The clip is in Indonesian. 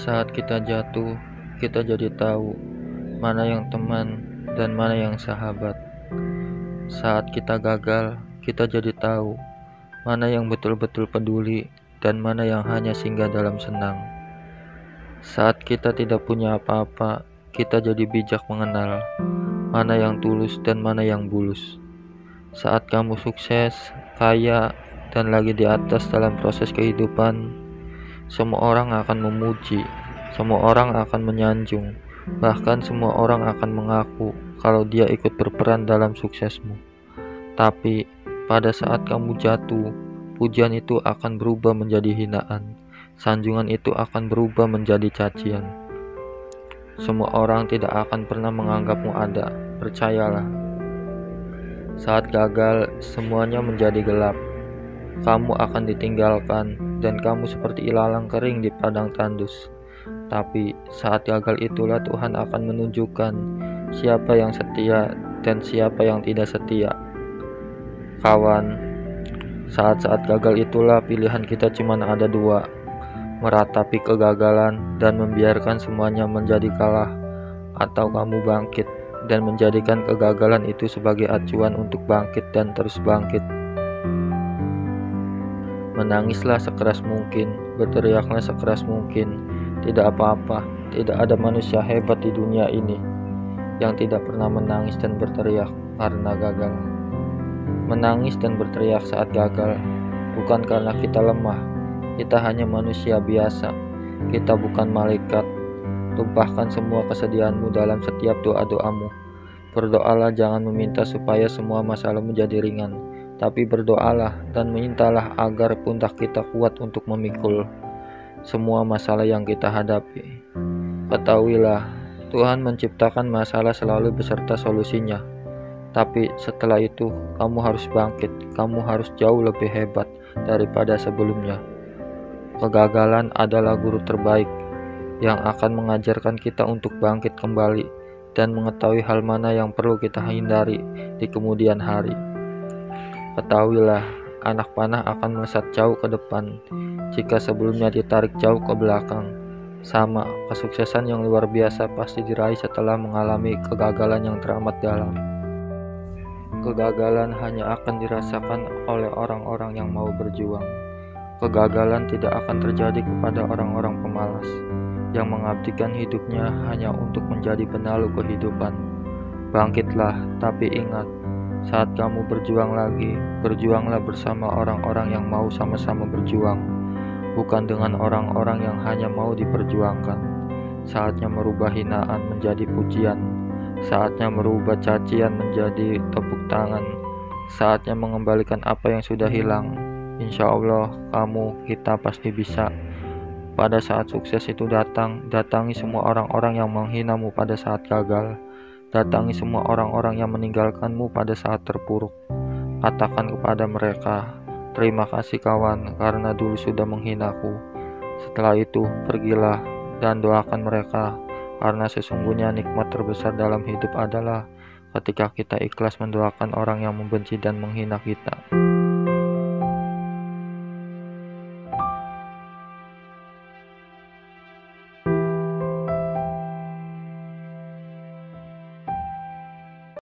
Saat kita jatuh, kita jadi tahu mana yang teman dan mana yang sahabat. Saat kita gagal, kita jadi tahu mana yang betul-betul peduli dan mana yang hanya singgah dalam senang. Saat kita tidak punya apa-apa, kita jadi bijak mengenal mana yang tulus dan mana yang bulus. Saat kamu sukses, kaya, dan lagi di atas dalam proses kehidupan, semua orang akan memuji, semua orang akan menyanjung, bahkan semua orang akan mengaku kalau dia ikut berperan dalam suksesmu. Tapi pada saat kamu jatuh, pujian itu akan berubah menjadi hinaan, sanjungan itu akan berubah menjadi cacian. Semua orang tidak akan pernah menganggapmu ada, percayalah. Saat gagal, semuanya menjadi gelap. Kamu akan ditinggalkan dan kamu seperti ilalang kering di padang tandus. Tapi saat gagal itulah Tuhan akan menunjukkan siapa yang setia dan siapa yang tidak setia. Kawan, saat-saat gagal itulah pilihan kita cuma ada dua: meratapi kegagalan dan membiarkan semuanya menjadi kalah, atau kamu bangkit dan menjadikan kegagalan itu sebagai acuan untuk bangkit dan terus bangkit. Menangislah sekeras mungkin, berteriaklah sekeras mungkin. Tidak apa-apa, tidak ada manusia hebat di dunia ini yang tidak pernah menangis dan berteriak karena gagal. Menangis dan berteriak saat gagal bukan karena kita lemah, kita hanya manusia biasa. Kita bukan malaikat. Tumpahkan semua kesedihanmu dalam setiap doa-doamu. Berdoalah, jangan meminta supaya semua masalah menjadi ringan, tapi berdoalah dan mintalah agar pundak kita kuat untuk memikul semua masalah yang kita hadapi. Ketahuilah, Tuhan menciptakan masalah selalu beserta solusinya. Tapi setelah itu, kamu harus bangkit. Kamu harus jauh lebih hebat daripada sebelumnya. Kegagalan adalah guru terbaik yang akan mengajarkan kita untuk bangkit kembali dan mengetahui hal mana yang perlu kita hindari di kemudian hari. Ketahuilah, anak panah akan melesat jauh ke depan jika sebelumnya ditarik jauh ke belakang. Sama, kesuksesan yang luar biasa pasti diraih setelah mengalami kegagalan yang teramat dalam. Kegagalan hanya akan dirasakan oleh orang-orang yang mau berjuang. Kegagalan tidak akan terjadi kepada orang-orang pemalas yang mengabdikan hidupnya hanya untuk menjadi penalu kehidupan. Bangkitlah, tapi ingat, saat kamu berjuang lagi, berjuanglah bersama orang-orang yang mau sama-sama berjuang, bukan dengan orang-orang yang hanya mau diperjuangkan. Saatnya merubah hinaan menjadi pujian, saatnya merubah cacian menjadi tepuk tangan, saatnya mengembalikan apa yang sudah hilang. Insya Allah, kamu, kita pasti bisa. Pada saat sukses itu datang, datangi semua orang-orang yang menghinamu pada saat gagal. Datangi semua orang-orang yang meninggalkanmu pada saat terpuruk. Katakan kepada mereka, terima kasih kawan karena dulu sudah menghinaku. Setelah itu, pergilah dan doakan mereka, karena sesungguhnya nikmat terbesar dalam hidup adalah ketika kita ikhlas mendoakan orang yang membenci dan menghina kita.